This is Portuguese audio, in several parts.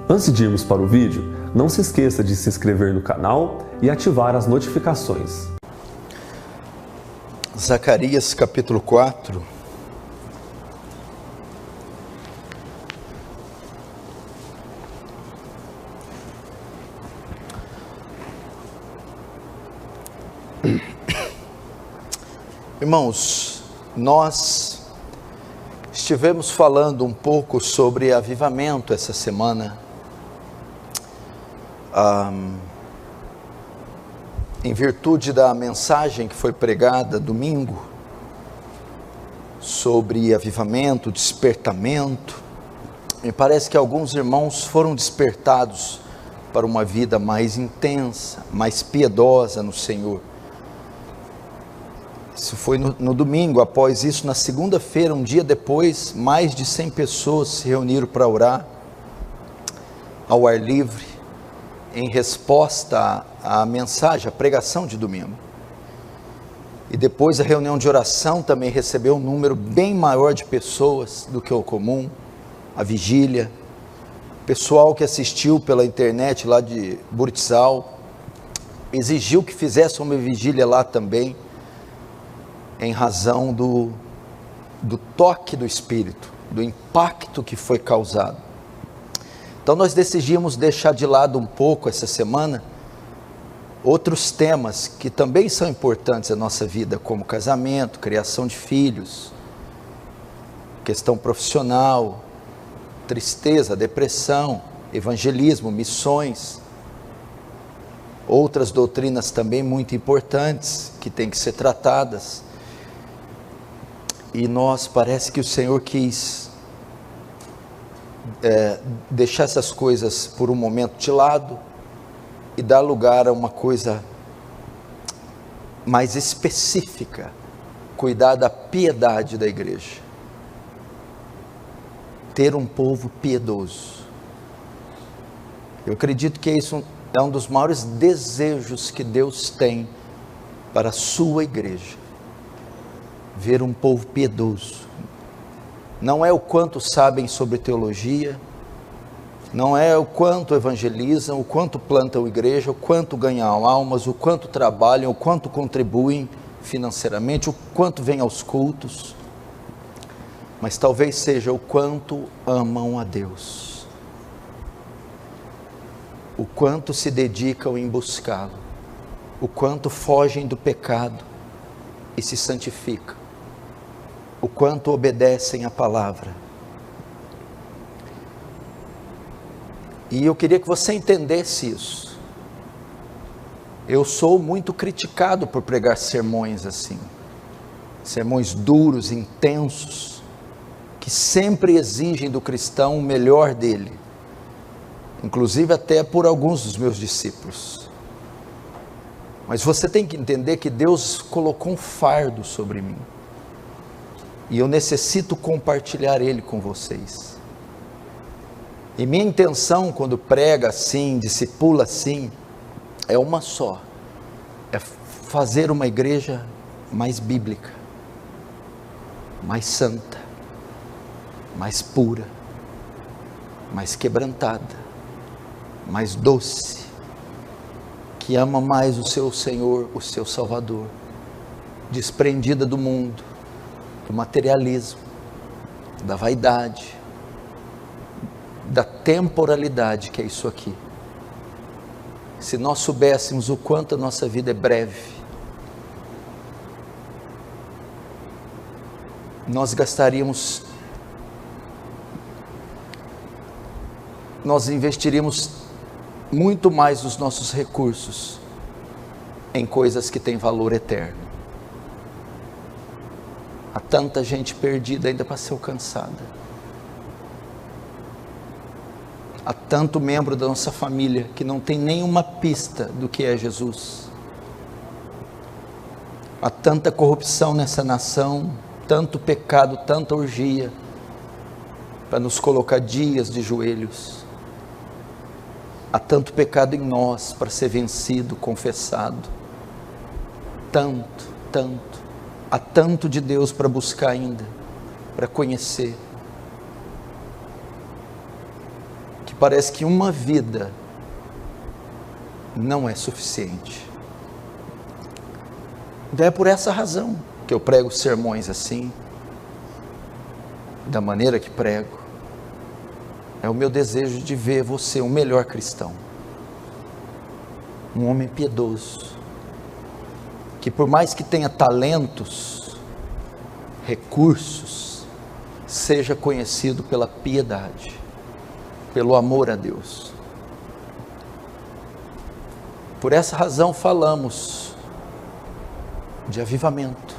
Antes de irmos para o vídeo, não se esqueça de se inscrever no canal e ativar as notificações. Zacarias capítulo 4. Irmãos, nós estivemos falando um pouco sobre avivamento essa semana. Em virtude da mensagem que foi pregada domingo, sobre avivamento, despertamento, me parece que alguns irmãos foram despertados para uma vida mais intensa, mais piedosa no Senhor. Isso foi no domingo. Após isso, na segunda-feira, um dia depois, mais de 100 pessoas se reuniram para orar ao ar livre, em resposta à mensagem, à pregação de domingo. E depois a reunião de oração também recebeu um número bem maior de pessoas do que o comum, a vigília. Pessoal que assistiu pela internet lá de Burtzal, exigiu que fizesse uma vigília lá também, em razão do toque do Espírito, do impacto que foi causado. Então nós decidimos deixar de lado um pouco essa semana outros temas que também são importantes na nossa vida, como casamento, criação de filhos, questão profissional, tristeza, depressão, evangelismo, missões, outras doutrinas também muito importantes que têm que ser tratadas. E nós, parece que o Senhor quis deixar essas coisas por um momento de lado e dar lugar a uma coisa mais específica, cuidar da piedade da igreja, ter um povo piedoso. Eu acredito que isso é um dos maiores desejos que Deus tem para a sua igreja, ver um povo piedoso. Não é o quanto sabem sobre teologia, não é o quanto evangelizam, o quanto plantam igreja, o quanto ganham almas, o quanto trabalham, o quanto contribuem financeiramente, o quanto vêm aos cultos, mas talvez seja o quanto amam a Deus, o quanto se dedicam em buscá-lo, o quanto fogem do pecado e se santificam, o quanto obedecem à palavra. E eu queria que você entendesse isso. Eu sou muito criticado por pregar sermões assim, sermões duros, intensos, que sempre exigem do cristão o melhor dele, inclusive até por alguns dos meus discípulos. Mas você tem que entender que Deus colocou um fardo sobre mim, e eu necessito compartilhar ele com vocês. E minha intenção quando prega assim, discipula assim, é uma só: é fazer uma igreja mais bíblica, mais santa, mais pura, mais quebrantada, mais doce, que ama mais o seu Senhor, o seu Salvador, desprendida do mundo, do materialismo, da vaidade, da temporalidade que é isso aqui. Se nós soubéssemos o quanto a nossa vida é breve, nós investiríamos muito mais os nossos recursos em coisas que têm valor eterno. Há tanta gente perdida ainda para ser alcançada. Há tanto membro da nossa família que não tem nenhuma pista do que é Jesus. Há tanta corrupção nessa nação, tanto pecado, tanta orgia, para nos colocar dias de joelhos. Há tanto pecado em nós para ser vencido, confessado. Tanto. Há tanto de Deus para buscar ainda, para conhecer. parece que uma vida não é suficiente. Então é por essa razão que eu prego sermões assim, da maneira que prego. É o meu desejo de ver você um melhor cristão, um homem piedoso, que por mais que tenha talentos, recursos, seja conhecido pela piedade, pelo amor a Deus. Por essa razão falamos de avivamento.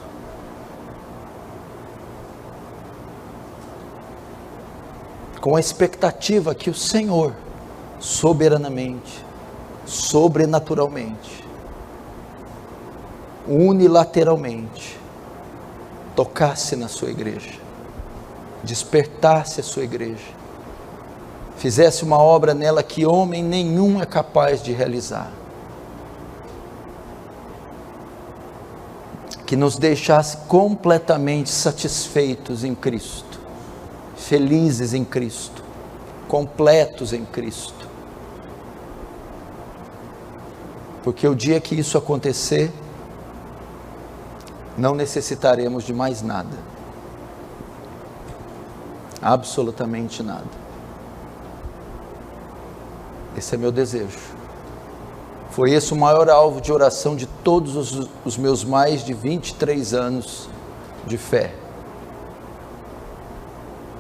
Com a expectativa que o Senhor, soberanamente, sobrenaturalmente, unilateralmente, tocasse na sua igreja, despertasse a sua igreja, fizesse uma obra nela que homem nenhum é capaz de realizar, que nos deixasse completamente satisfeitos em Cristo, felizes em Cristo, completos em Cristo. Porque o dia que isso acontecer, não necessitaremos de mais nada, absolutamente nada. Esse é meu desejo. Foi esse o maior alvo de oração de todos os meus mais de 23 anos de fé.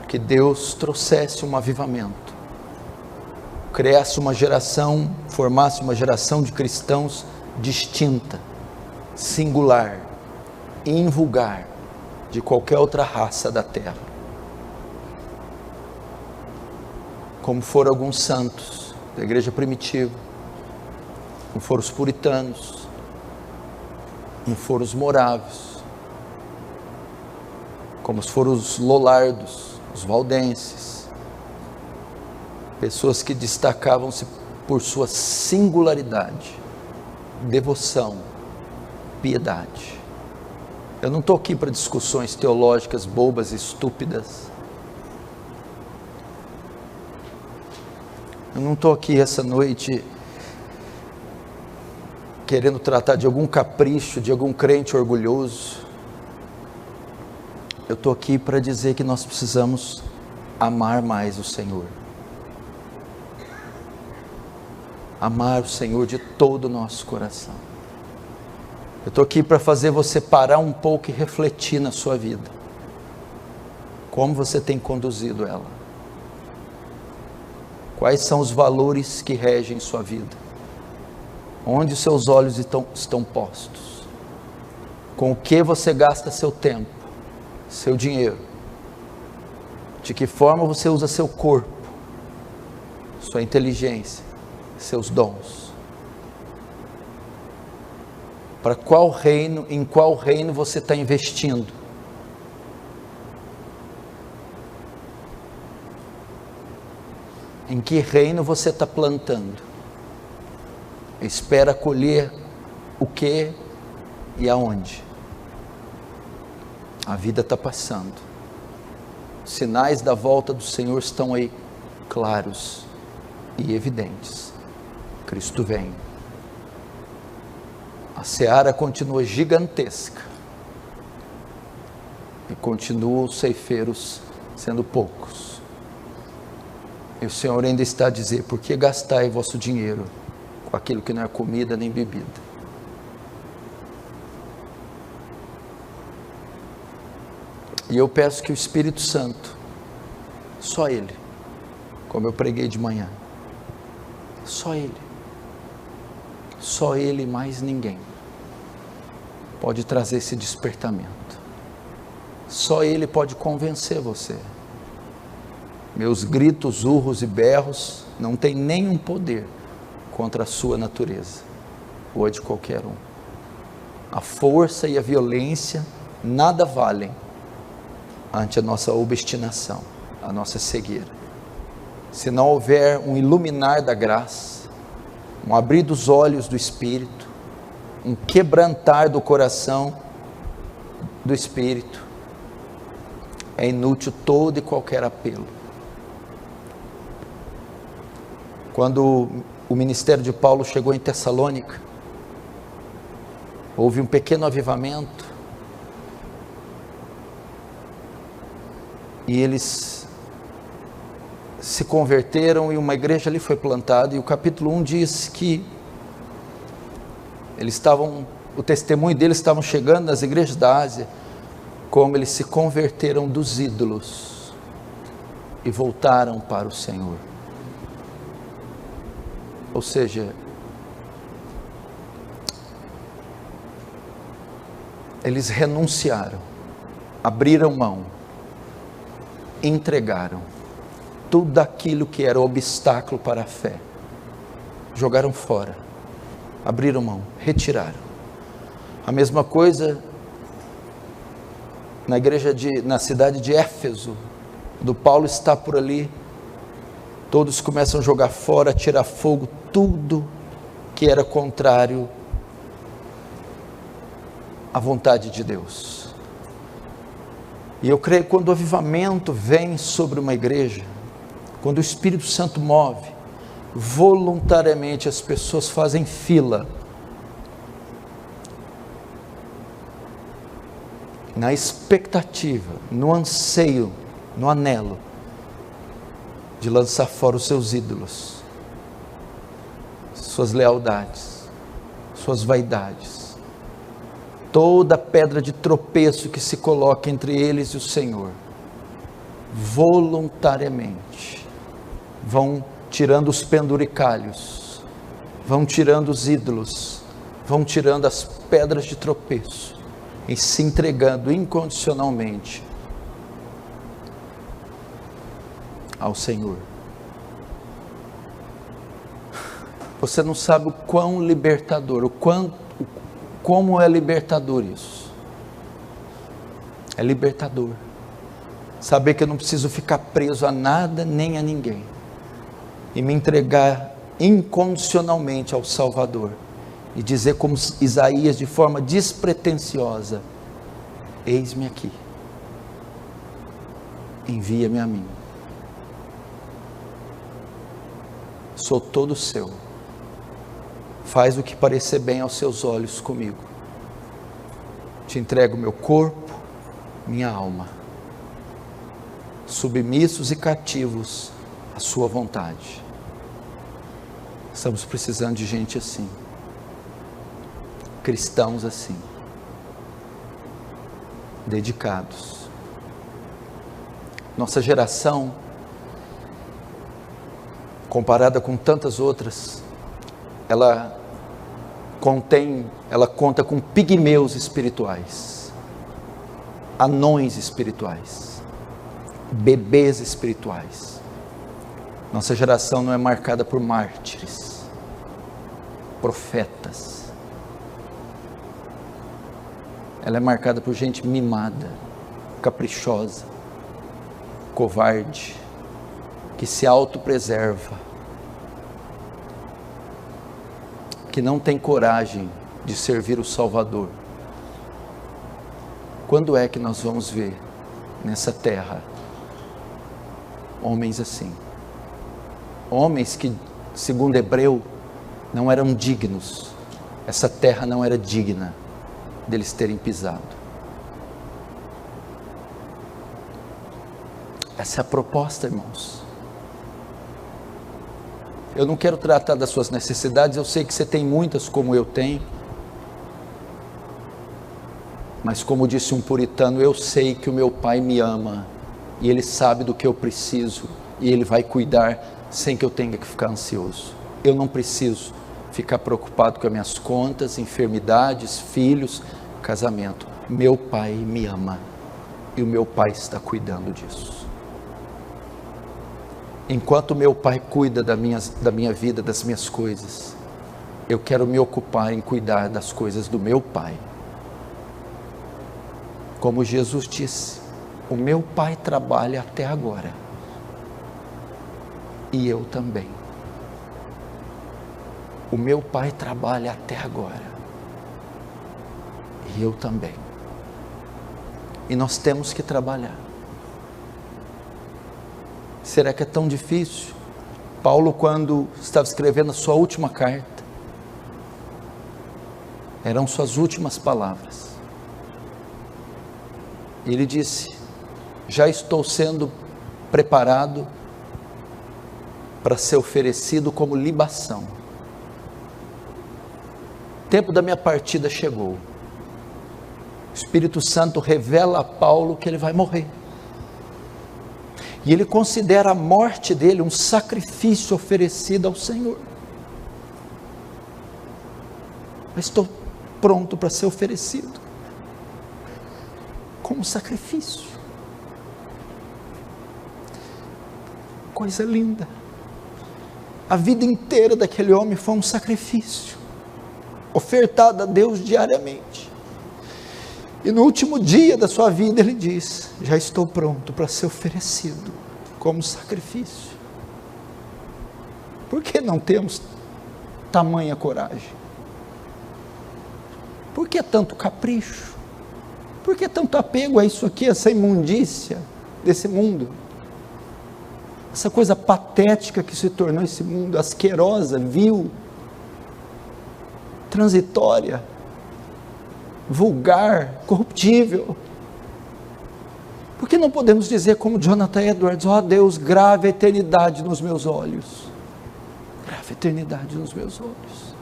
Que Deus trouxesse um avivamento, criasse uma geração, formasse uma geração de cristãos distinta, singular, invulgar de qualquer outra raça da terra. Como foram alguns santos da igreja primitiva, como foram os puritanos, como foram os morávios, como foram os lollardos, os valdenses, pessoas que destacavam-se por sua singularidade, devoção, piedade. Eu não estou aqui para discussões teológicas bobas e estúpidas. Eu não estou aqui essa noite querendo tratar de algum capricho, de algum crente orgulhoso. Eu estou aqui para dizer que nós precisamos amar mais o Senhor. Amar o Senhor de todo o nosso coração. Eu estou aqui para fazer você parar um pouco e refletir na sua vida. Como você tem conduzido ela? Quais são os valores que regem sua vida? Onde os seus olhos estão postos? Com o que você gasta seu tempo, seu dinheiro? De que forma você usa seu corpo, sua inteligência, seus dons? Para qual reino, em qual reino você está investindo? Em que reino você está plantando? Espera colher o que e aonde? A vida está passando. Sinais da volta do Senhor estão aí, claros e evidentes. Cristo vem. A seara continua gigantesca. E continuam os ceifeiros sendo poucos. E o Senhor ainda está a dizer: por que gastai vosso dinheiro com aquilo que não é comida nem bebida? E eu peço que o Espírito Santo, só Ele, como eu preguei de manhã, só Ele e mais ninguém pode trazer esse despertamento. Só Ele pode convencer você. Meus gritos, urros e berros não têm nenhum poder contra a sua natureza, ou a de qualquer um. A força e a violência nada valem ante a nossa obstinação, a nossa cegueira. Se não houver um iluminar da graça, um abrir dos olhos do Espírito, um quebrantar do coração do Espírito, é inútil todo e qualquer apelo. Quando o ministério de Paulo chegou em Tessalônica, houve um pequeno avivamento, e eles se converteram e uma igreja ali foi plantada, e o capítulo 1 diz que o testemunho deles estavam chegando nas igrejas da Ásia, como eles se converteram dos ídolos e voltaram para o Senhor. Ou seja, eles renunciaram, abriram mão, entregaram tudo aquilo que era obstáculo para a fé, jogaram fora, abriram mão, retiraram. A mesma coisa na cidade de Éfeso, do Paulo está por ali, todos começam a jogar fora, a tirar fogo, tudo que era contrário à vontade de Deus. E eu creio que quando o avivamento vem sobre uma igreja, quando o Espírito Santo move, voluntariamente as pessoas fazem fila, na expectativa, no anseio, no anelo, de lançar fora os seus ídolos, suas lealdades, suas vaidades, toda pedra de tropeço que se coloca entre eles e o Senhor, voluntariamente, vão tirando os penduricalhos, vão tirando os ídolos, vão tirando as pedras de tropeço, e se entregando incondicionalmente ao Senhor. Você não sabe o quão libertador, como é libertador isso. É libertador. Saber que eu não preciso ficar preso a nada nem a ninguém. E me entregar incondicionalmente ao Salvador. E dizer como Isaías, de forma despretensiosa: eis-me aqui, envia-me a mim, sou todo seu, faz o que parecer bem aos seus olhos comigo, te entrego meu corpo, minha alma, submissos e cativos à sua vontade. Estamos precisando de gente assim, cristãos assim, dedicados. Nossa geração, comparada com tantas outras, ela conta com pigmeus espirituais, anões espirituais, bebês espirituais. Nossa geração não é marcada por mártires, profetas. Ela é marcada por gente mimada, caprichosa, covarde, que se autopreserva, que não tem coragem de servir o Salvador. Quando é que nós vamos ver nessa terra homens assim? Homens que, segundo Hebreu, não eram dignos. Essa terra não era digna deles terem pisado. Essa é a proposta, irmãos. Eu não quero tratar das suas necessidades, eu sei que você tem muitas como eu tenho, mas como disse um puritano, eu sei que o meu Pai me ama, e Ele sabe do que eu preciso, e Ele vai cuidar sem que eu tenha que ficar ansioso. Eu não preciso ficar preocupado com as minhas contas, enfermidades, filhos, casamento. Meu Pai me ama e o meu Pai está cuidando disso. Enquanto meu Pai cuida da minha vida, das minhas coisas, eu quero me ocupar em cuidar das coisas do meu Pai. Como Jesus disse, o meu Pai trabalha até agora e eu também. O meu Pai trabalha até agora e eu também. E nós temos que trabalhar. Será que é tão difícil? Paulo, quando estava escrevendo a sua última carta, eram suas últimas palavras. Ele disse: já estou sendo preparado para ser oferecido como libação. O tempo da minha partida chegou. O Espírito Santo revela a Paulo que ele vai morrer. E ele considera a morte dele um sacrifício oferecido ao Senhor. Eu estou pronto para ser oferecido como sacrifício. Coisa linda. A vida inteira daquele homem foi um sacrifício, ofertado a Deus diariamente. E no último dia da sua vida ele diz: já estou pronto para ser oferecido como sacrifício. Por que não temos tamanha coragem? Por que tanto capricho? Por que tanto apego a isso aqui, essa imundícia desse mundo? Essa coisa patética que se tornou esse mundo, asquerosa, vil, transitória, vulgar, corruptível. Por que não podemos dizer como Jonathan Edwards: ó Deus, grave a eternidade nos meus olhos, grave a eternidade nos meus olhos.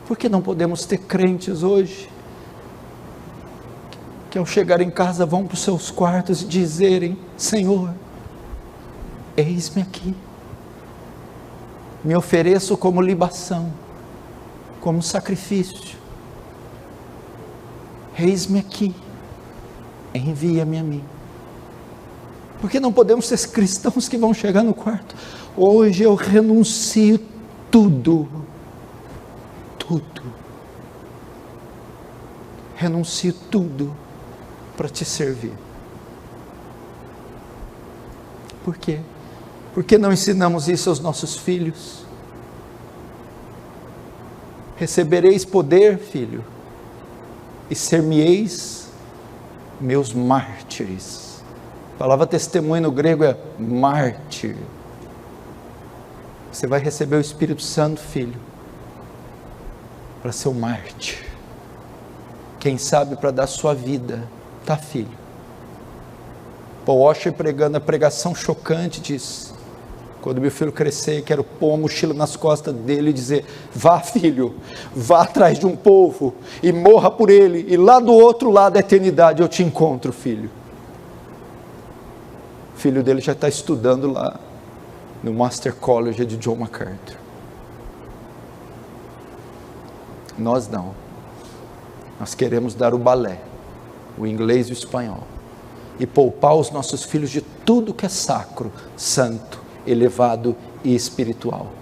Por que não podemos ter crentes hoje que ao chegar em casa vão para os seus quartos e dizerem: Senhor, eis-me aqui, me ofereço como libação, como sacrifício, eis-me aqui, envia-me a mim. Por que não podemos ser cristãos que vão chegar no quarto: hoje eu renuncio tudo, renuncio tudo para te servir? Por quê? Por que não ensinamos isso aos nossos filhos? Recebereis poder, filho, e ser-me-eis meus mártires. A palavra testemunho no grego é mártir. Você vai receber o Espírito Santo, filho, para ser um mártir. Quem sabe para dar sua vida, tá, filho? Paul Washer, pregando a pregação chocante, diz: quando meu filho crescer, quero pôr uma mochila nas costas dele e dizer: vá, filho, vá atrás de um povo e morra por ele, e lá do outro lado da eternidade eu te encontro, filho. O filho dele já está estudando lá no Master College de John MacArthur. Nós não. Nós queremos dar o balé, o inglês e o espanhol, e poupar os nossos filhos de tudo que é sacro, santo, elevado e espiritual,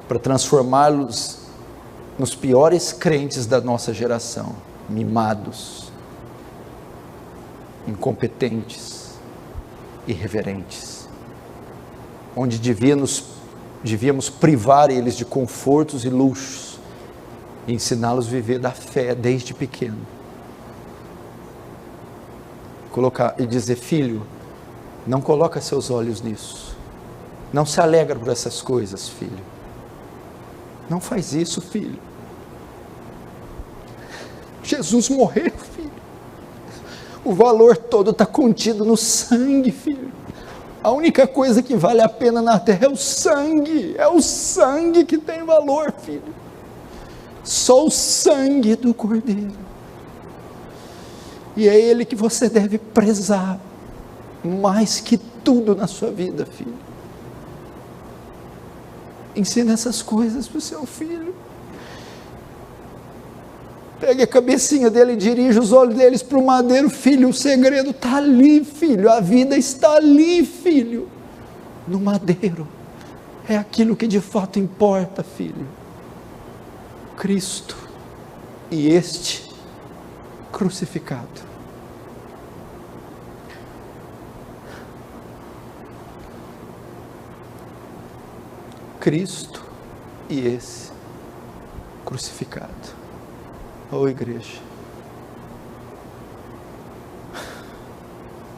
para transformá-los nos piores crentes da nossa geração, mimados, incompetentes, irreverentes, onde devíamos privar eles de confortos e luxos, e ensiná-los a viver da fé desde pequeno. Colocar e dizer: filho, não coloca seus olhos nisso, não se alegra por essas coisas, filho, não faz isso, filho. Jesus morreu, filho, o valor todo está contido no sangue, filho. A única coisa que vale a pena na terra é o sangue que tem valor, filho. Só o sangue do Cordeiro, e é ele que você deve prezar mais que tudo na sua vida, filho. Ensina essas coisas para o seu filho. Pegue a cabecinha dele e dirija os olhos deles para o madeiro. Filho, o segredo está ali, filho, a vida está ali, filho, no madeiro. É aquilo que de fato importa, filho. Cristo e este crucificado. Cristo e esse crucificado. Oh, igreja,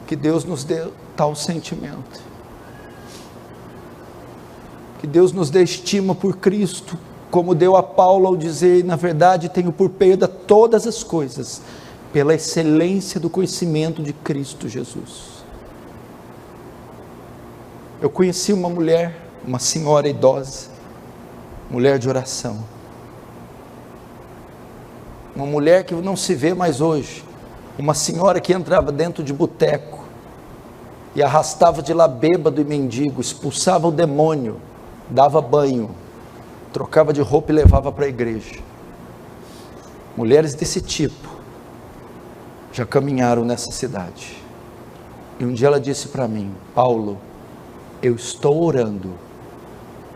que Deus nos dê tal sentimento, Que Deus nos dê estima por Cristo, como deu a Paulo ao dizer: na verdade tenho por perda todas as coisas, pela excelência do conhecimento de Cristo Jesus. Eu conheci uma mulher, uma senhora idosa, mulher de oração, uma mulher que não se vê mais hoje, uma senhora que entrava dentro de boteco e arrastava de lá bêbado e mendigo, expulsava o demônio, dava banho, trocava de roupa e levava para a igreja. Mulheres desse tipo já caminharam nessa cidade. E um dia ela disse para mim: Paulo, eu estou orando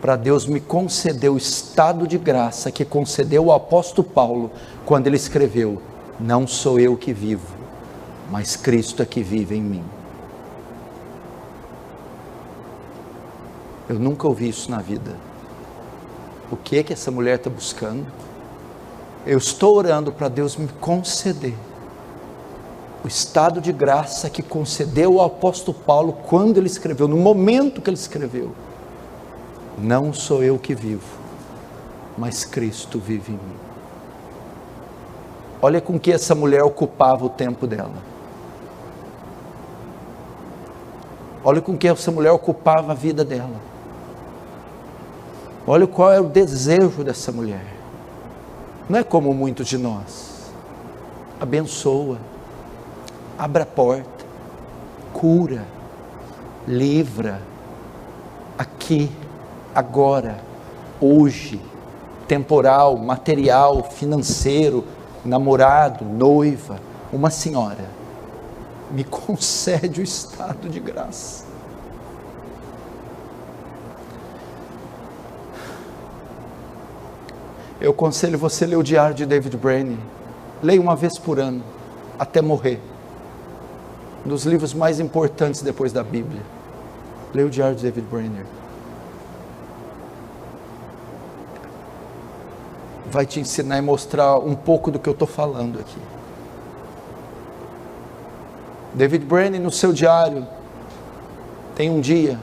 para Deus me conceder o estado de graça que concedeu ao apóstolo Paulo, quando ele escreveu: não sou eu que vivo, mas Cristo é que vive em mim. Eu nunca ouvi isso na vida. O que é que essa mulher está buscando? Eu estou orando para Deus me conceder o estado de graça que concedeu ao apóstolo Paulo quando ele escreveu, no momento que ele escreveu: não sou eu que vivo, mas Cristo vive em mim. Olha com que essa mulher ocupava o tempo dela. Olha com que essa mulher ocupava a vida dela. Olha qual é o desejo dessa mulher. Não é como muitos de nós. Abençoa, abre a porta, cura, livra, aqui, agora, hoje, temporal, material, financeiro, namorado, noiva, uma senhora, me concede o estado de graça. Eu aconselho você a ler o diário de David Brainerd. Leia uma vez por ano, até morrer. Um dos livros mais importantes depois da Bíblia. Leia o diário de David Brainerd. Vai te ensinar e mostrar um pouco do que eu estou falando aqui. David Brainerd, no seu diário, tem um dia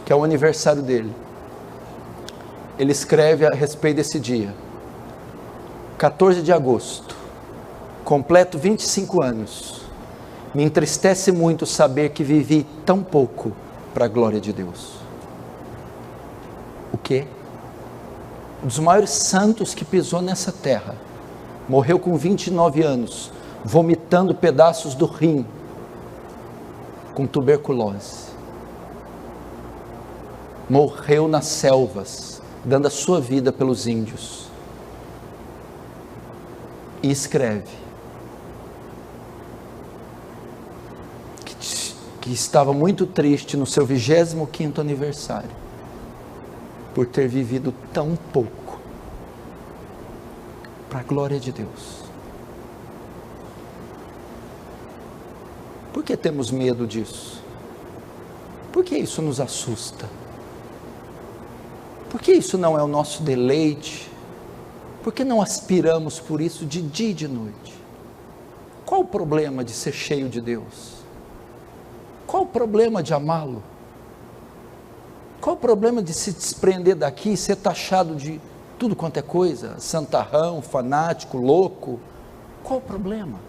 que é o aniversário dele. Ele escreve a respeito desse dia: 14 de agosto, completo 25 anos, me entristece muito saber que vivi tão pouco para a glória de Deus. O quê? Um dos maiores santos que pisou nessa terra, morreu com 29 anos, vomitando pedaços do rim, com tuberculose. Morreu nas selvas, dando a sua vida pelos índios. E escreve que estava muito triste no seu 25º aniversário, por ter vivido tão pouco para a glória de Deus. Por que temos medo disso? Por que isso nos assusta? Por que isso não é o nosso deleite? Por que não aspiramos por isso de dia e de noite? Qual o problema de ser cheio de Deus? Qual o problema de amá-lo? Qual o problema de se desprender daqui e ser taxado de tudo quanto é coisa? Santarrão, fanático, louco? Qual o problema?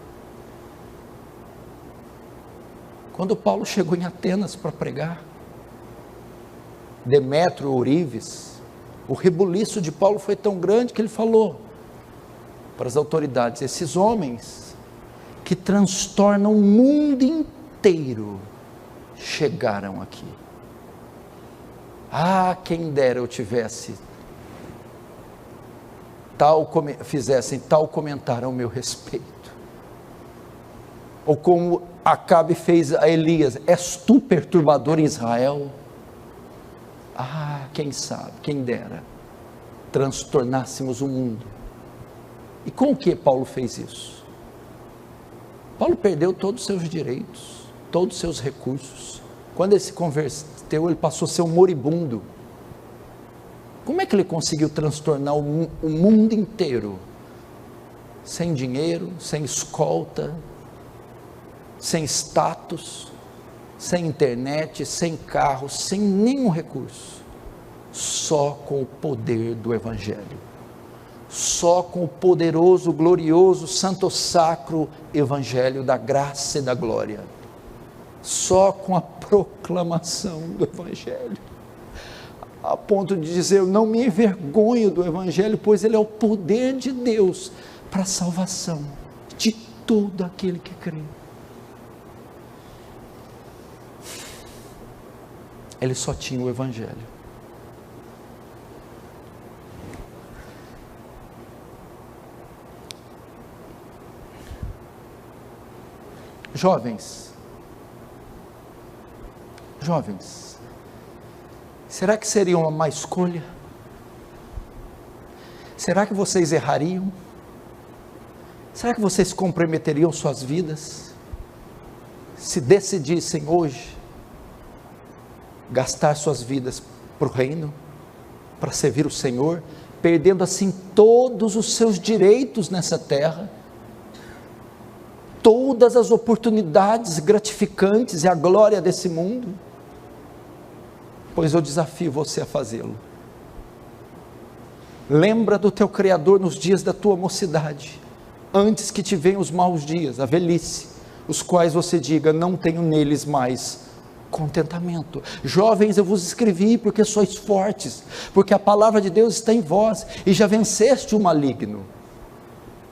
Quando Paulo chegou em Atenas para pregar, Demétrio, Ourives, o rebuliço de Paulo foi tão grande que ele falou para as autoridades: esses homens que transtornam o mundo inteiro chegaram aqui. Ah, quem dera eu tivesse fizessem tal comentário ao meu respeito. Ou como Acabe fez a Elias: és tu perturbador em Israel? Ah, quem sabe, quem dera transtornássemos o mundo. E com o que Paulo fez isso? Paulo perdeu todos os seus direitos, todos os seus recursos. Quando ele se converteu, ele passou a ser um moribundo. Como é que ele conseguiu transtornar o mundo inteiro? Sem dinheiro, sem escolta, sem status, sem internet, sem carro, sem nenhum recurso, só com o poder do Evangelho, só com o poderoso, glorioso, santo, sacro Evangelho da graça e da glória, só com a proclamação do Evangelho, a ponto de dizer: eu não me envergonho do Evangelho, pois ele é o poder de Deus para a salvação de todo aquele que crê. Ele só tinha o Evangelho. Jovens, será que seria uma má escolha? Será que vocês errariam? Será que vocês comprometeriam suas vidas, se decidissem hoje, gastar suas vidas para o reino, para servir o Senhor, perdendo assim todos os seus direitos nessa terra, todas as oportunidades gratificantes e a glória desse mundo? Pois eu desafio você a fazê-lo. Lembra do teu Criador nos dias da tua mocidade, antes que te venham os maus dias, a velhice, os quais você diga: não tenho neles mais contentamento. Jovens, eu vos escrevi porque sois fortes, porque a palavra de Deus está em vós, e já venceste o maligno.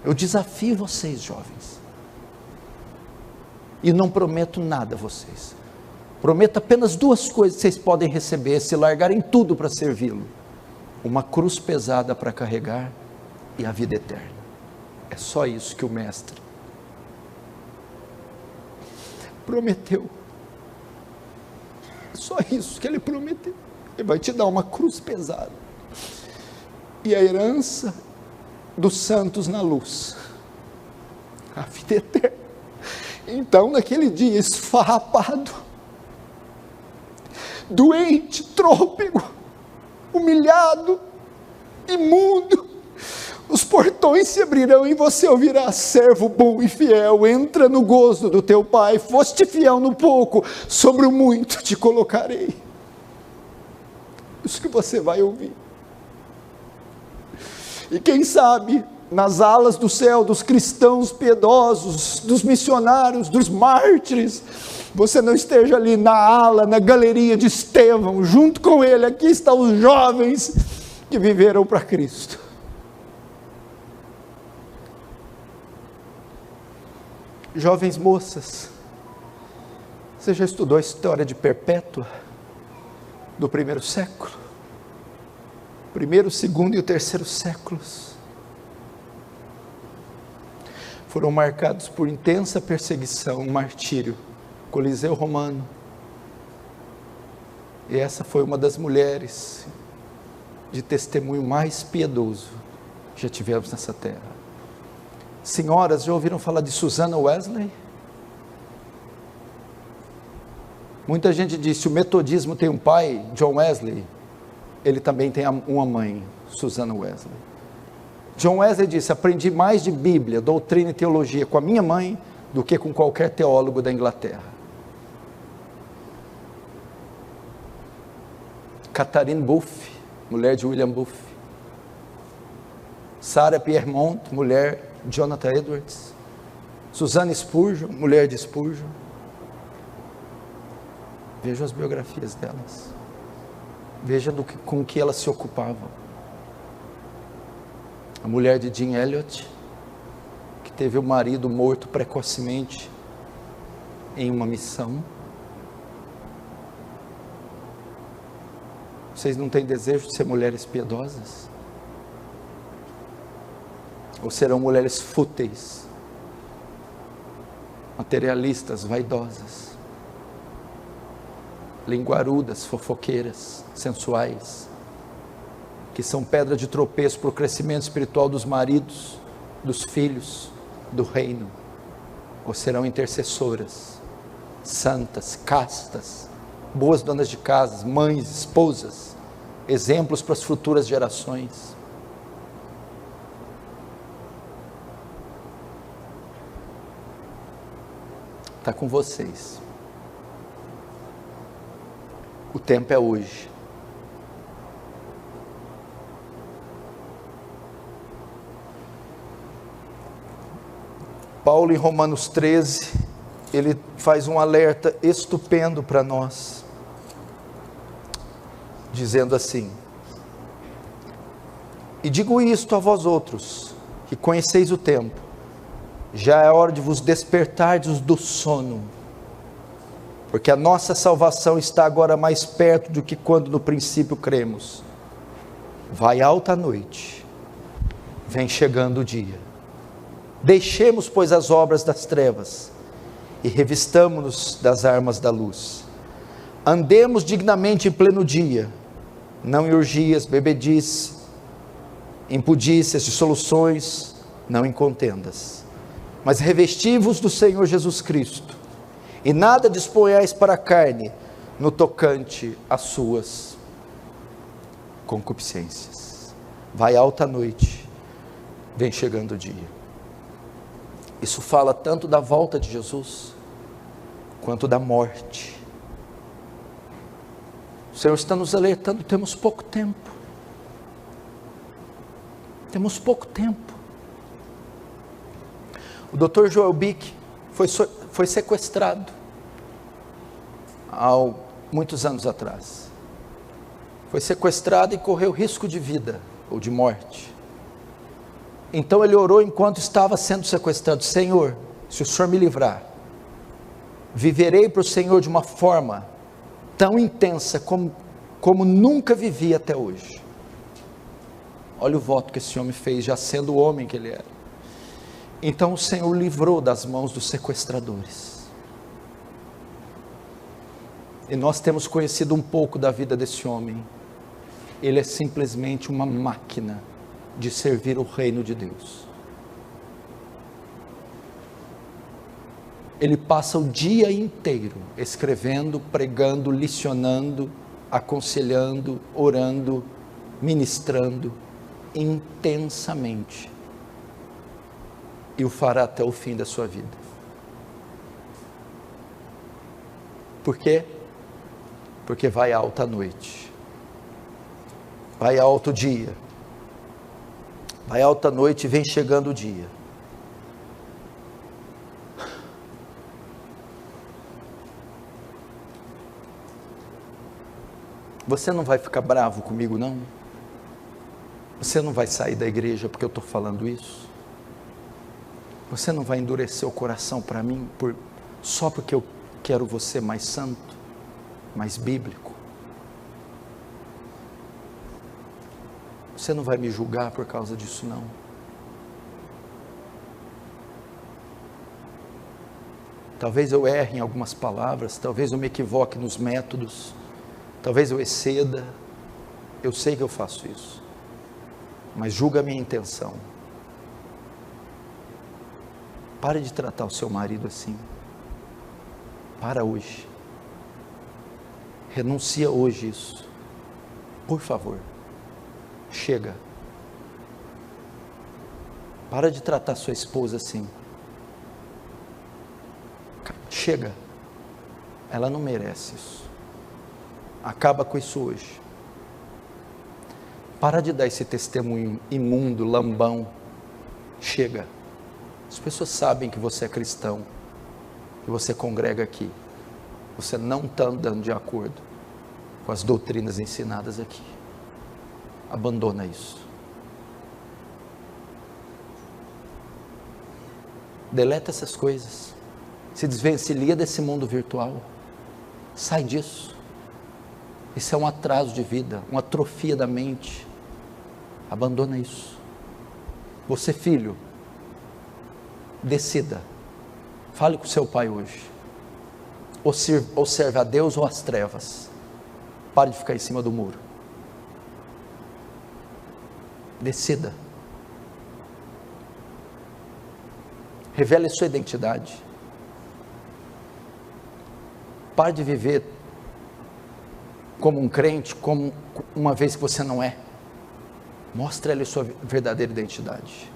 Eu desafio vocês, jovens, e não prometo nada a vocês, prometo apenas duas coisas que vocês podem receber, se largarem tudo para servi-lo: uma cruz pesada para carregar e a vida eterna. É só isso que o Mestre prometeu, é só isso que ele prometeu. Ele vai te dar uma cruz pesada e a herança dos santos na luz, a vida eterna. Então, naquele dia, esfarrapado, doente, trôpego, humilhado, imundo, os portões se abrirão e você ouvirá: servo bom e fiel, entra no gozo do teu Pai, foste fiel no pouco, sobre o muito te colocarei. Isso que você vai ouvir. E quem sabe, nas alas do céu, dos cristãos piedosos, dos missionários, dos mártires, você não esteja ali na ala, na galeria de Estevão, junto com ele. Aqui estão os jovens que viveram para Cristo. Jovens moças, você já estudou a história de Perpétua, do primeiro século? Primeiro, segundo e o terceiro séculos foram marcados por intensa perseguição, martírio, Coliseu Romano. E essa foi uma das mulheres de testemunho mais piedoso que já tivemos nessa terra. Senhoras, já ouviram falar de Susana Wesley? Muita gente diz: se o metodismo tem um pai, John Wesley, ele também tem uma mãe, Susana Wesley. John Wesley disse: aprendi mais de Bíblia, doutrina e teologia com a minha mãe do que com qualquer teólogo da Inglaterra. Catherine Buff, mulher de William Buff. Sarah Piermont, mulher de Jonathan Edwards. Susana Spurgeon, mulher de Spurgeon. Veja as biografias delas, veja com que elas se ocupavam. A mulher de Jim Elliot, que teve o marido morto precocemente em uma missão. Vocês não têm desejo de ser mulheres piedosas? Ou serão mulheres fúteis, materialistas, vaidosas, linguarudas, fofoqueiras, sensuais, que são pedra de tropeço para o crescimento espiritual dos maridos, dos filhos, do reino? Ou serão intercessoras, santas, castas, boas donas de casa, mães, esposas, exemplos para as futuras gerações? Está com vocês. O tempo é hoje. Paulo, em Romanos 13, ele faz um alerta estupendo para nós, dizendo assim: e digo isto a vós outros, que conheceis o tempo, já é hora de vos despertardes do sono, porque a nossa salvação está agora mais perto do que quando no princípio cremos. Vai alta a noite, vem chegando o dia. Deixemos, pois, as obras das trevas e revistamo-nos das armas da luz. Andemos dignamente em pleno dia, não em orgias, bebedices, impudícias, dissoluções, não em contendas, mas revesti-vos do Senhor Jesus Cristo, e nada disponhais para a carne no tocante às suas concupiscências. Vai alta a noite, vem chegando o dia. Isso fala tanto da volta de Jesus, quanto da morte. O Senhor está nos alertando, temos pouco tempo. Temos pouco tempo. O Dr. Joel Bick foi sequestrado há muitos anos atrás. Foi sequestrado e correu risco de vida ou de morte. Então ele orou enquanto estava sendo sequestrado: Senhor, se o Senhor me livrar, viverei para o Senhor de uma forma tão intensa como nunca vivi até hoje. Olha o voto que esse homem fez, já sendo o homem que ele era. Então o Senhor o livrou das mãos dos sequestradores. E nós temos conhecido um pouco da vida desse homem. Ele é simplesmente uma máquina de servir o reino de Deus. Ele passa o dia inteiro escrevendo, pregando, licionando, aconselhando, orando, ministrando intensamente, e o fará até o fim da sua vida. Por quê? Porque vai alta a noite, vai alto o dia, vai alta a noite e vem chegando o dia. Você não vai ficar bravo comigo, não? Você não vai sair da igreja porque eu estou falando isso? Você não vai endurecer o coração para mim só porque eu quero você mais santo, mais bíblico? Você não vai me julgar por causa disso, não? Talvez eu erre em algumas palavras, talvez eu me equivoque nos métodos, talvez eu exceda, eu sei que eu faço isso, mas julga a minha intenção. Pare de tratar o seu marido assim. Para hoje. Renuncia hoje isso. Por favor. Chega. Para de tratar sua esposa assim. Chega. Ela não merece isso. Acaba com isso hoje. Para de dar esse testemunho imundo, lambão. Chega. As pessoas sabem que você é cristão, que você congrega aqui. Você não está andando de acordo com as doutrinas ensinadas aqui. Abandona isso. Deleta essas coisas. Se desvencilha desse mundo virtual. Sai disso. Isso é um atraso de vida, uma atrofia da mente. Abandona isso. Você, filho, decida. Fale com seu pai hoje. Ou serve a Deus ou às trevas. Pare de ficar em cima do muro. Decida. Revele a sua identidade. Pare de viver como um crente, como uma vez que você não é. Mostre a ele a sua verdadeira identidade.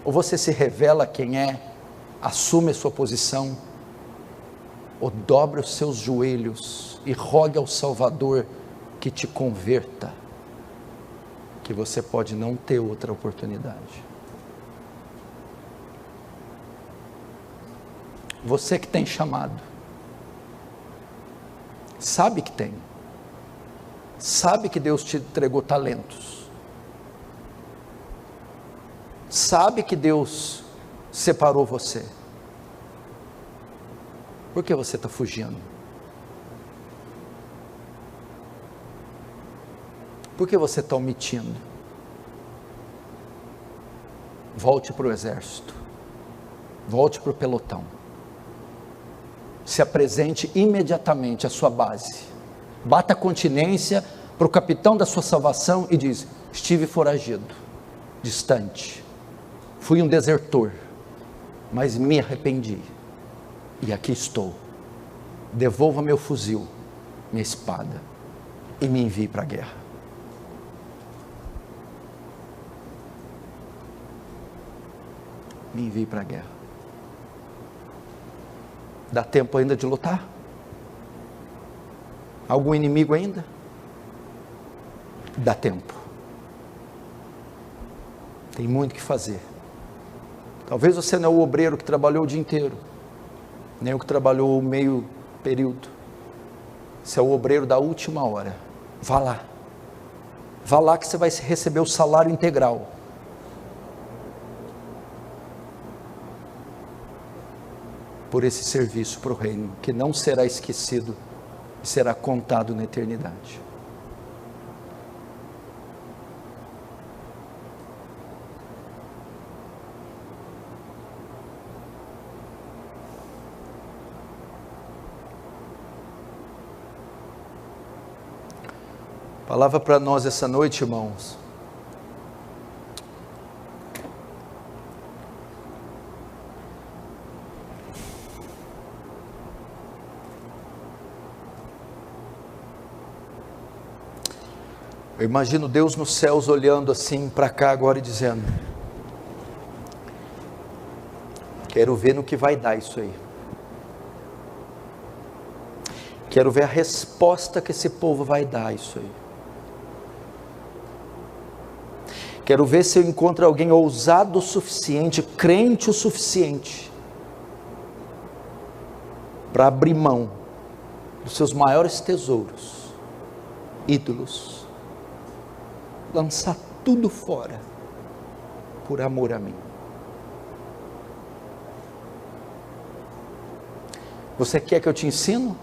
Ou você se revela quem é, assume a sua posição, ou dobre os seus joelhos e rogue ao Salvador que te converta, que você pode não ter outra oportunidade. Você que tem chamado, sabe que tem, sabe que Deus te entregou talentos, sabe que Deus separou você. Por que você está fugindo? Por que você está omitindo? Volte para o exército, volte para o pelotão, se apresente imediatamente à sua base, bata a continência para o capitão da sua salvação e diz: estive foragido, distante, fui um desertor, mas me arrependi, e aqui estou, devolva meu fuzil, minha espada, e me envie para a guerra. Me envie para a guerra. Dá tempo ainda de lutar? Algum inimigo ainda? Dá tempo. Tem muito o que fazer. Talvez você não é o obreiro que trabalhou o dia inteiro, nem o que trabalhou o meio período. Você é o obreiro da última hora. Vá lá. Vá lá que você vai receber o salário integral. Por esse serviço para o reino, que não será esquecido e será contado na eternidade. Palavra para nós essa noite, irmãos. Eu imagino Deus nos céus olhando assim para cá agora e dizendo: quero ver no que vai dar isso aí. Quero ver a resposta que esse povo vai dar a isso aí. Quero ver se eu encontro alguém ousado o suficiente, crente o suficiente, para abrir mão dos seus maiores tesouros, ídolos, lançar tudo fora, por amor a mim. Você quer que eu te ensino?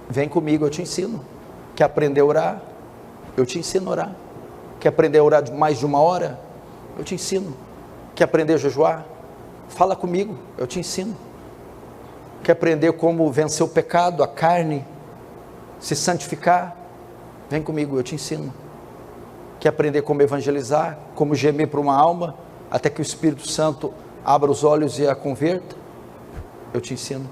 Vem comigo, eu te ensino. Quer aprender a orar? Eu te ensino a orar. Quer aprender a orar mais de 1 hora? Eu te ensino. Quer aprender a jejuar? Fala comigo, eu te ensino. Quer aprender como vencer o pecado, a carne, se santificar? Vem comigo, eu te ensino. Quer aprender como evangelizar, como gemer para uma alma, até que o Espírito Santo abra os olhos e a converta? Eu te ensino.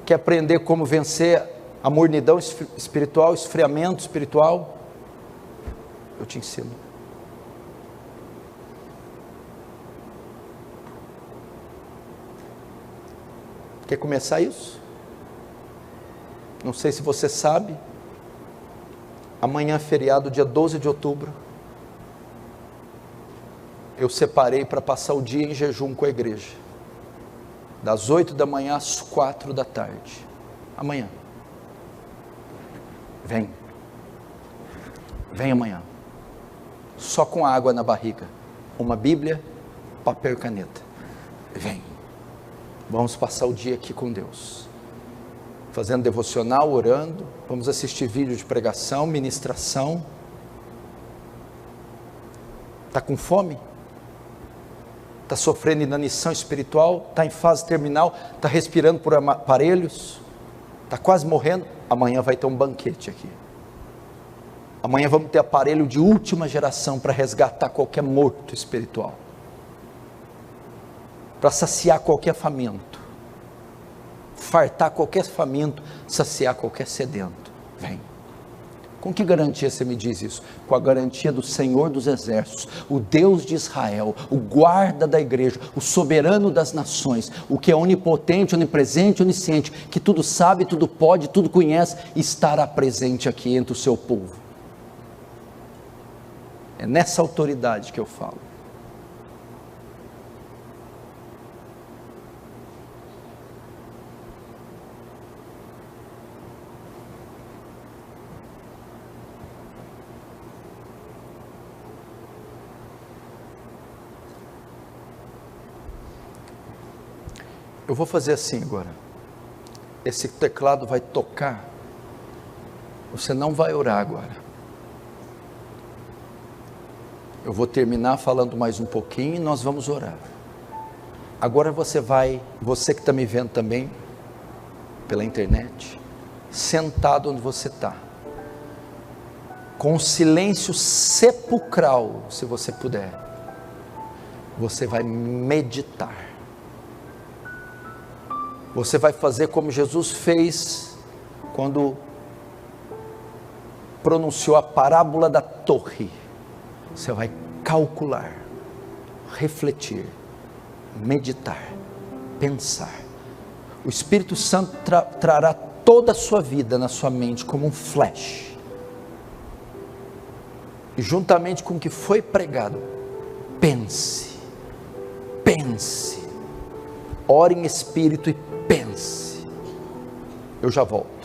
Quer aprender como vencer a mornidão espiritual, esfriamento espiritual? Eu te ensino. Quer começar isso? Não sei se você sabe, amanhã é feriado, dia 12 de outubro, eu separei para passar o dia em jejum com a igreja, das 8 da manhã às 4 da tarde, amanhã. Vem amanhã, só com água na barriga, uma Bíblia, papel e caneta. Vem, vamos passar o dia aqui com Deus, fazendo devocional, orando, vamos assistir vídeo de pregação, ministração. Está com fome? Está sofrendo inanição espiritual? Está em fase terminal? Está respirando por aparelhos? Está quase morrendo? Amanhã vai ter um banquete aqui. Amanhã vamos ter aparelho de última geração para resgatar qualquer morto espiritual, para saciar qualquer faminto, fartar qualquer faminto, saciar qualquer sedento. Vem. Com que garantia você me diz isso? Com a garantia do Senhor dos Exércitos, o Deus de Israel, o guarda da igreja, o soberano das nações, o que é onipotente, onipresente, onisciente, que tudo sabe, tudo pode, tudo conhece, estará presente aqui entre o seu povo. É nessa autoridade que eu falo. Eu vou fazer assim agora. Esse teclado vai tocar. Você não vai orar agora. Eu vou terminar falando mais um pouquinho e nós vamos orar. Agora você que está me vendo também pela internet, sentado onde você está, com um silêncio sepulcral, se você puder, você vai meditar. Você vai fazer como Jesus fez quando pronunciou a parábola da torre. Você vai calcular, refletir, meditar, pensar. O Espírito Santo trará toda a sua vida na sua mente como um flash. E juntamente com o que foi pregado, pense, ore em espírito e pense. Eu já volto.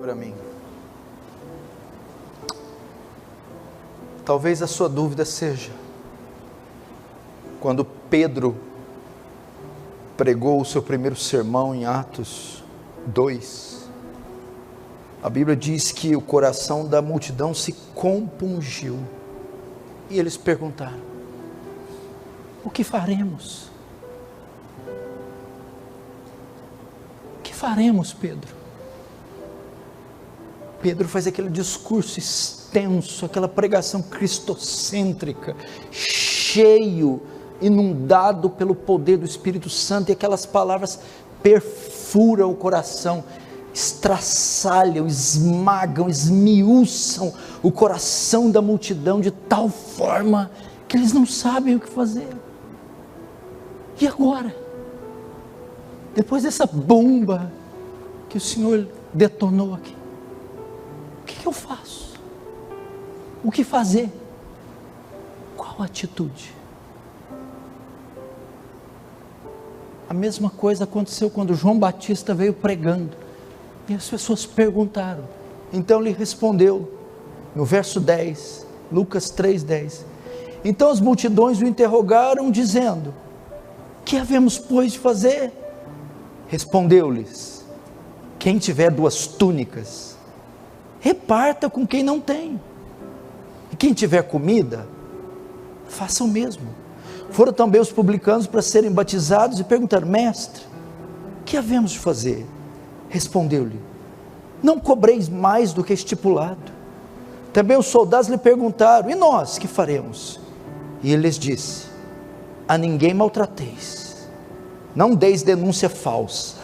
Para mim, talvez a sua dúvida seja, quando Pedro pregou o seu primeiro sermão em Atos 2, a Bíblia diz que o coração da multidão se compungiu, e eles perguntaram: o que faremos? O que faremos, Pedro? Pedro faz aquele discurso extenso, aquela pregação cristocêntrica, cheio, inundado pelo poder do Espírito Santo, e aquelas palavras perfuram o coração, estraçalham, esmagam, esmiuçam o coração da multidão de tal forma que eles não sabem o que fazer. E agora? Depois dessa bomba que o Senhor detonou aqui, o que eu faço? O que fazer? Qual atitude? A mesma coisa aconteceu quando João Batista veio pregando, e as pessoas perguntaram. Então ele respondeu, no verso 10, Lucas 3:10. Então as multidões o interrogaram, dizendo: que havemos, pois, de fazer? Respondeu-lhes: quem tiver 2 túnicas, reparta com quem não tem, e quem tiver comida, faça o mesmo. Foram também os publicanos para serem batizados e perguntaram: mestre, que havemos de fazer? Respondeu-lhe: não cobreis mais do que estipulado. Também os soldados lhe perguntaram: e nós, que faremos? E ele lhes disse: a ninguém maltrateis, não deis denúncia falsa,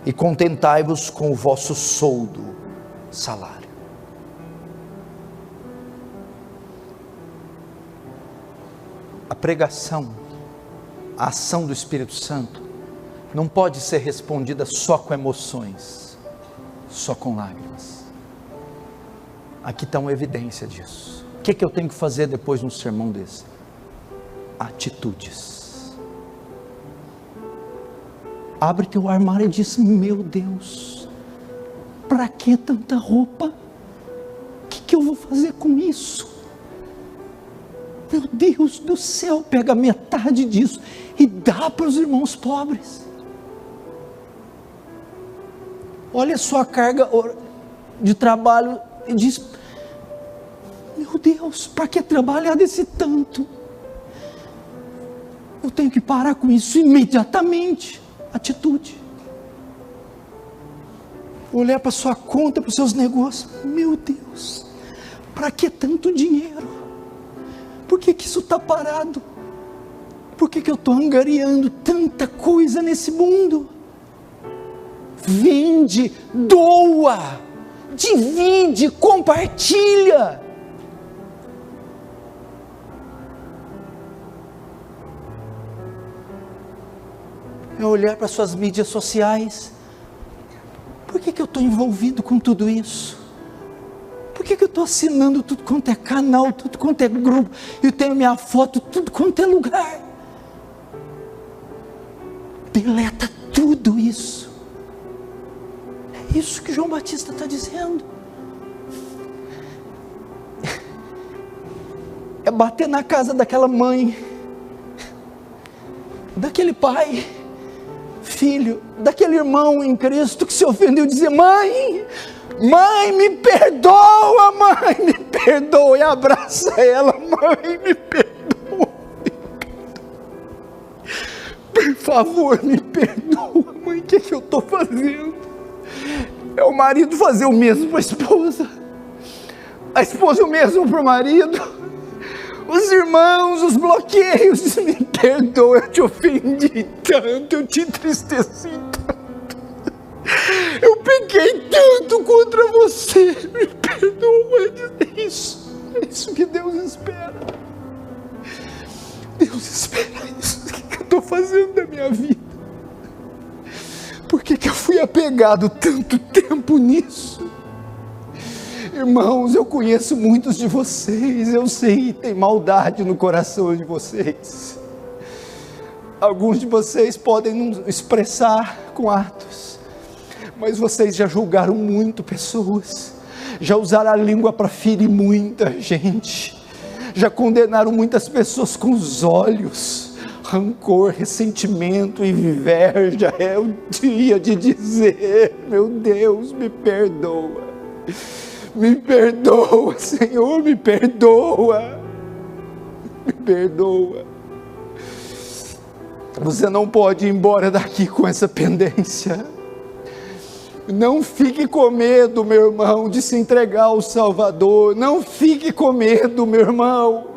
e contentai-vos com o vosso soldo, salário. A pregação, a ação do Espírito Santo, não pode ser respondida só com emoções, só com lágrimas. Aqui está uma evidência disso. O que eu tenho que fazer depois de um sermão desse? Atitudes. Abre teu armário e diz: meu Deus, para que tanta roupa? O que eu vou fazer com isso? Meu Deus do céu, pega metade disso e dá para os irmãos pobres. Olha a sua carga de trabalho e diz: meu Deus, para que trabalhar desse tanto? Eu tenho que parar com isso imediatamente. Atitude. Olhar para sua conta, para os seus negócios: meu Deus, para que tanto dinheiro? Por que isso está parado? Por que eu estou angariando tanta coisa nesse mundo? Vende, doa, divide, compartilha. É olhar para suas mídias sociais: por que eu estou envolvido com tudo isso? Por que eu estou assinando tudo quanto é canal, tudo quanto é grupo, eu tenho minha foto, tudo quanto é lugar? Deleta tudo isso. É isso que João Batista está dizendo. É bater na casa daquela mãe, daquele pai, filho, daquele irmão em Cristo que se ofendeu, dizer: mãe, me perdoa, mãe, me perdoa, e abraça ela: mãe, me perdoa, por favor, me perdoa, mãe. O que eu estou fazendo? É o marido fazer o mesmo para a esposa o mesmo para o marido, os irmãos, os bloqueios: me perdoa, eu te ofendi tanto, eu te entristeci tanto, eu pequei tanto contra você, me perdoa. É isso que Deus espera. Deus espera isso. O que eu estou fazendo da minha vida? Por que eu fui apegado tanto tempo nisso? Irmãos, eu conheço muitos de vocês, eu sei, tem maldade no coração de vocês. Alguns de vocês podem não expressar com atos, mas vocês já julgaram muito pessoas, já usaram a língua para ferir muita gente, já condenaram muitas pessoas com os olhos. Rancor, ressentimento, inveja. É o dia de dizer: meu Deus, me perdoa, me perdoa, Senhor, me perdoa, me perdoa. Você não pode ir embora daqui com essa pendência. Não fique com medo, meu irmão, de se entregar ao Salvador. Não fique com medo, meu irmão.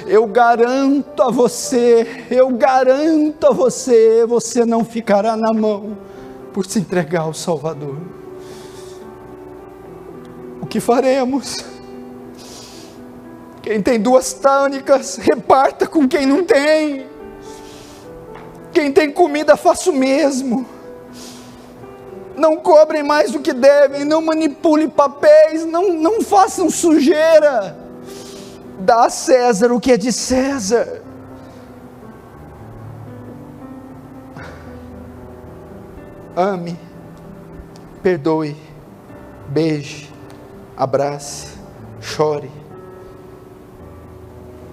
Eu garanto a você, você não ficará na mão por se entregar ao Salvador. O que faremos? Quem tem 2 túnicas, reparta com quem não tem. Quem tem comida, faça o mesmo. Não cobrem mais do que devem, não manipulem papéis, não façam sujeira. Dá a César o que é de César. Ame, perdoe, beije, abrace, chore.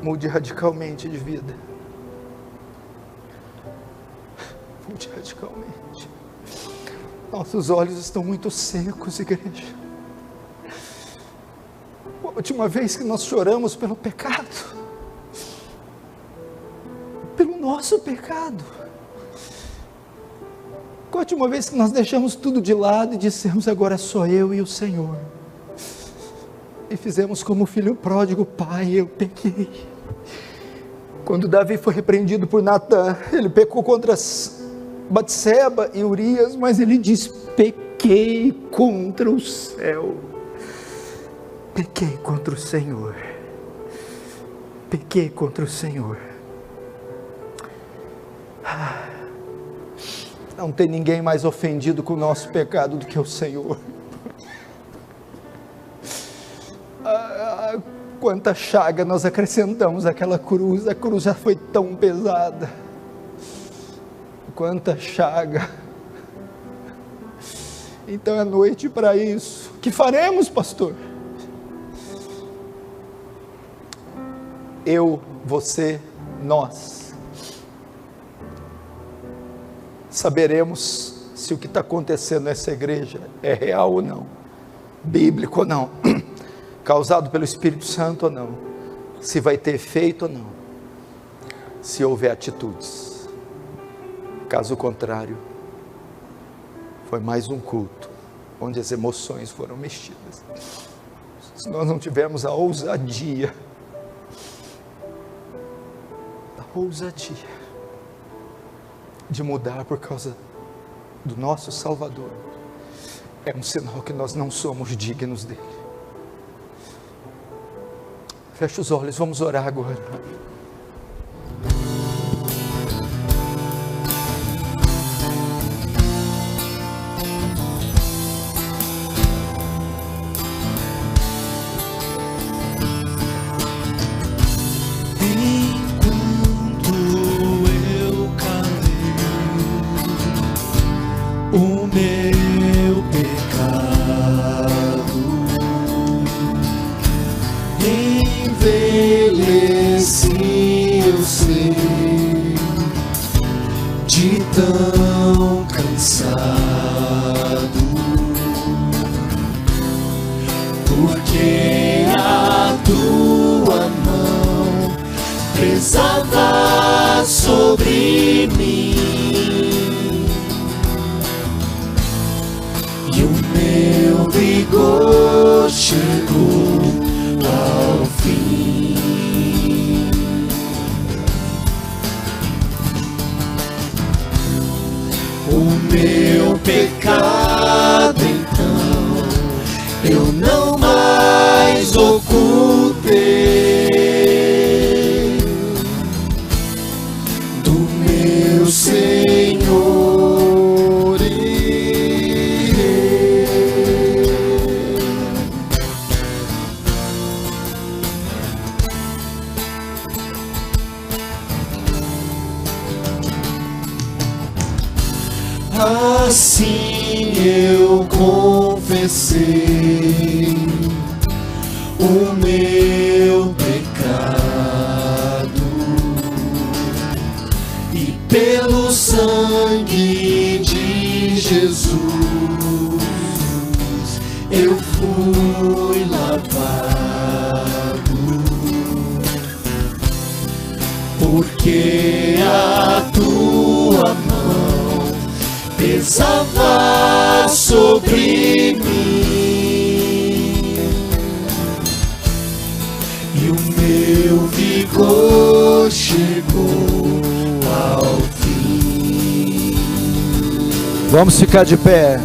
Mude radicalmente de vida. Mude radicalmente. Nossos olhos estão muito secos, igreja. A última vez que nós choramos pelo pecado, pelo nosso pecado, a última vez que nós deixamos tudo de lado e dissemos: agora é só eu e o Senhor, e fizemos como o filho pródigo: pai, eu pequei. Quando Davi foi repreendido por Natã, ele pecou contra Batseba e Urias, mas ele diz: pequei contra o céu. Pequei contra o Senhor, pequei contra o Senhor. Não tem ninguém mais ofendido com o nosso pecado do que o Senhor. Quanta chaga nós acrescentamos àquela cruz, a cruz já foi tão pesada. Quanta chaga. Então é noite para isso. O que faremos, pastor? Eu, você, nós saberemos se o que está acontecendo nessa igreja é real ou não, bíblico ou não, causado pelo Espírito Santo ou não, se vai ter efeito ou não, se houver atitudes. Caso contrário, foi mais um culto onde as emoções foram mexidas. Se nós não tivermos a ousadia de mudar por causa do nosso Salvador, é um sinal que nós não somos dignos dele. Feche os olhos, vamos orar agora. Tão cansado, porque a tua mão pesava sobre mim, e o meu vigor chegou ao fim. O meu pecado então eu não mais ocultei do meu Senhor irei. Assim eu confessei o meu pecado, e pelo sangue de Jesus eu fui lavado, porque a tua mão pesava sobre mim, e o meu vigor chegou ao fim. Vamos ficar de pé.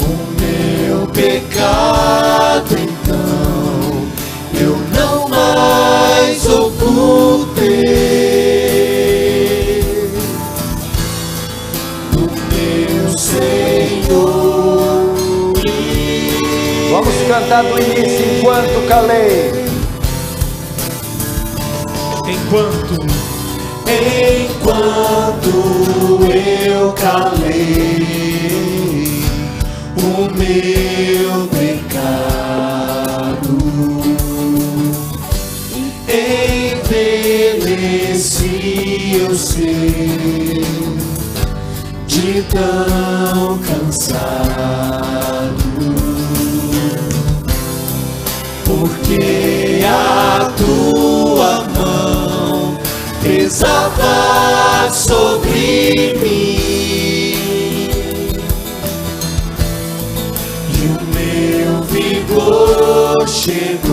O meu pecado então eu não mais ocultei Senhor. Vamos cantar do início enquanto calei. Enquanto eu calei o meu pecado, envelheci, eu sei, de tão cansado, porque a tua mão pesava sobre mim, e o meu vigor chegou